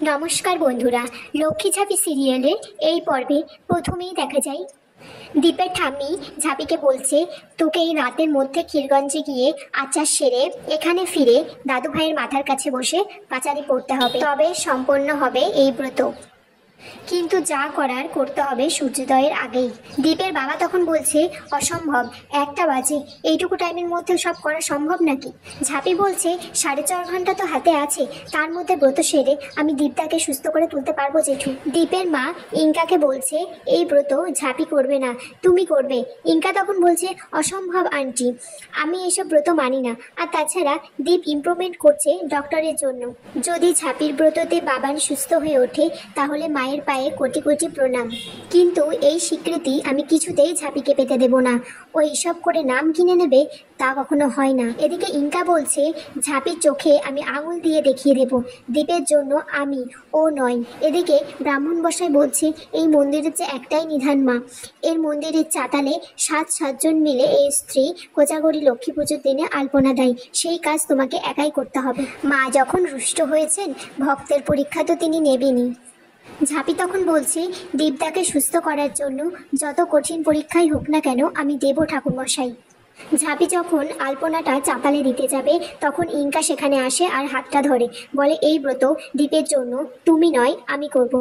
নমস্কার বন্ধুরা, লক্ষ্মী ঝাঁপি সিরিয়ালের এই পর্বে প্রথমেই দেখা যায় দীপের ঠাম্মি ঝাঁপিকে বলছে, তোকে এই রাতের মধ্যে ক্ষীরগঞ্জে গিয়ে আচার সেরে এখানে ফিরে দাদু ভাইয়ের মাথার কাছে বসে পাঁচালি পড়তে হবে, তবে সম্পন্ন হবে এই ব্রত। কিন্তু যা করার করতে হবে সূর্যোদয়ের আগেই। দীপের বাবা তখন বলছে, অসম্ভব, 1টা বাজে, এইটুকু টাইমের মধ্যে সব করা সম্ভব নাকি? ঝাঁপি বলছে, 4.5 ঘন্টা তো হাতে আছে, তার মধ্যে ব্রত সেরে আমি দীপদাকে সুস্থ করে তুলতে পারবো জেঠু। দীপের মা ইঙ্কাকে বলছে, এই ব্রত ঝাঁপি করবে না, তুমি করবে। ইঙ্কা তখন বলছে, অসম্ভব আন্টি, আমি এসব ব্রত মানি না, আর তাছাড়া দীপ ইমপ্রুভমেন্ট করছে ডক্টরের জন্য। যদি ঝাঁপির ব্রততে বাবান সুস্থ হয়ে ওঠে তাহলে মায়ের পায়ে কোটি কোটি প্রণাম, কিন্তু এই স্বীকৃতি আমি কিছুতেই ঝাঁপিকে পেতে দেব না। ও এইসব করে নাম কিনে নেবে, তা কখনো হয় না। এদিকে ইঙ্কা বলছে, ঝাঁপির চোখে আমি আঙুল দিয়ে দেখিয়ে দেব, দীপের জন্য আমি, ও নয়। এদিকে ব্রাহ্মণ বসাই বলছে, এই মন্দিরের যে একটাই নিধান মা, এর মন্দিরের চাতালে 7 জন মিলে এই স্ত্রী কোজাগরী লক্ষ্মী পুজোর দিনে আলপনা দেয়, সেই কাজ তোমাকে একাই করতে হবে। মা যখন রুষ্ট হয়েছেন, ভক্তের পরীক্ষা তো তিনি নেবেনই। ঝাঁপি তখন বলছে, দীপদাকে সুস্থ করার জন্য যত কঠিন পরীক্ষাই হোক না কেন আমি দেব ঠাকুরমশাই। ঝাঁপি যখন আলপনাটা চাতালে দিতে যাবে তখন ইঙ্কা সেখানে আসে আর হাতটা ধরে, বলে, এই ব্রত দীপের জন্য, তুমি নয় আমি করব।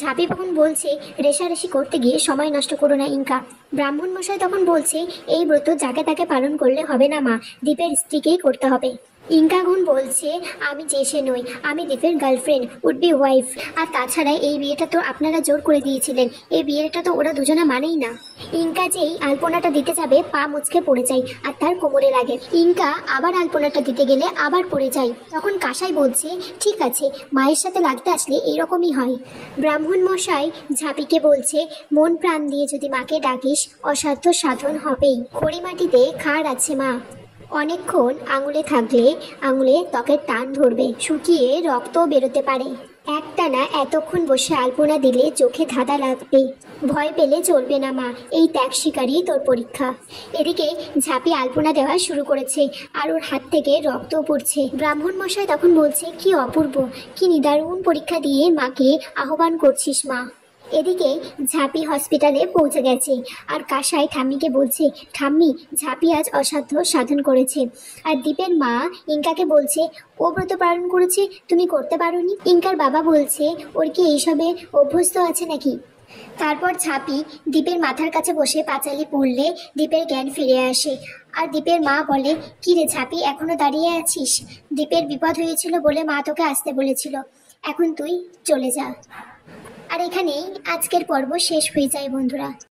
ঝাঁপি তখন বলছে, রেশারেশি করতে গিয়ে সময় নষ্ট করো না ইঙ্কা। ব্রাহ্মণ মশাই তখন বলছে, এই ব্রত যাকে তাকে পালন করলে হবে না মা, দীপের স্ত্রীকেই করতে হবে। ইঙ্কাগুন বলছে, আমি জেসে নই, আমি দীপের গার্লফ্রেন্ড, উড বি ওয়াইফ, আর তাছাড়া এই বিয়েটা তো আপনারা জোর করে দিয়েছিলেন, এই বিয়েটা তো ওরা দুজনা মানেই না। ইঙ্কা যেই আলপনাটা দিতে যাবে পা মুচকে পড়ে যায় আর তার কোমরে লাগে। ইঙ্কা আবার আলপনাটা দিতে গেলে আবার পড়ে যায়। তখন কাসাই বলছে, ঠিক আছে, মায়ের সাথে লাগতে আসলে এইরকমই হয়। ব্রাহ্মণ মশাই ঝাঁপিকে বলছে, মন প্রাণ দিয়ে যদি মাকে ডাকিস অসাধ্য সাধন হবেই। খড়িমাটিতে খাড় আছে মা, অনেকক্ষণ আঙুলে থাকলে আঙুলে ত্বকের টান ধরবে, শুকিয়ে রক্ত বেরোতে পারে। একটানা এতক্ষণ বসে আলপনা দিলে চোখে ধাঁধা লাগবে, ভয় পেলে চলবে না মা, এই ত্যাগ শিকারই তোর পরীক্ষা। এদিকে ঝাঁপি আলপনা দেওয়া শুরু করেছে আর ওর হাত থেকে রক্ত পড়ছে। ব্রাহ্মণ মশাই তখন বলছে, কি অপূর্ব, কি নিদারুণ পরীক্ষা দিয়ে মাকে আহ্বান করছিস মা। এদিকে ঝাঁপি হসপিটালে পৌঁছে গেছে আর কাসাই ঠাম্মিকে বলছে, ঠাম্মি, ঝাঁপি আজ অসাধ্য সাধন করেছে। আর দীপের মা ইঙ্কাকে বলছে, ও ব্রত পালন করেছে, তুমি করতে পারোনি। ইঙ্কার বাবা বলছে, ওর কি এইসবে অভ্যস্ত আছে নাকি? তারপর ঝাঁপি দীপের মাথার কাছে বসে পাঁচালি পড়লে দীপের জ্ঞান ফিরে আসে। আর দীপের মা বলে, কি রে ঝাঁপি, এখনো দাঁড়িয়ে আছিস? দীপের বিপদ হয়েছিল বলে মা তোকে আসতে বলেছিল, এখন তুই চলে যা। আর এখানেই আজকের পর্ব শেষ হয়ে যায় বন্ধুরা।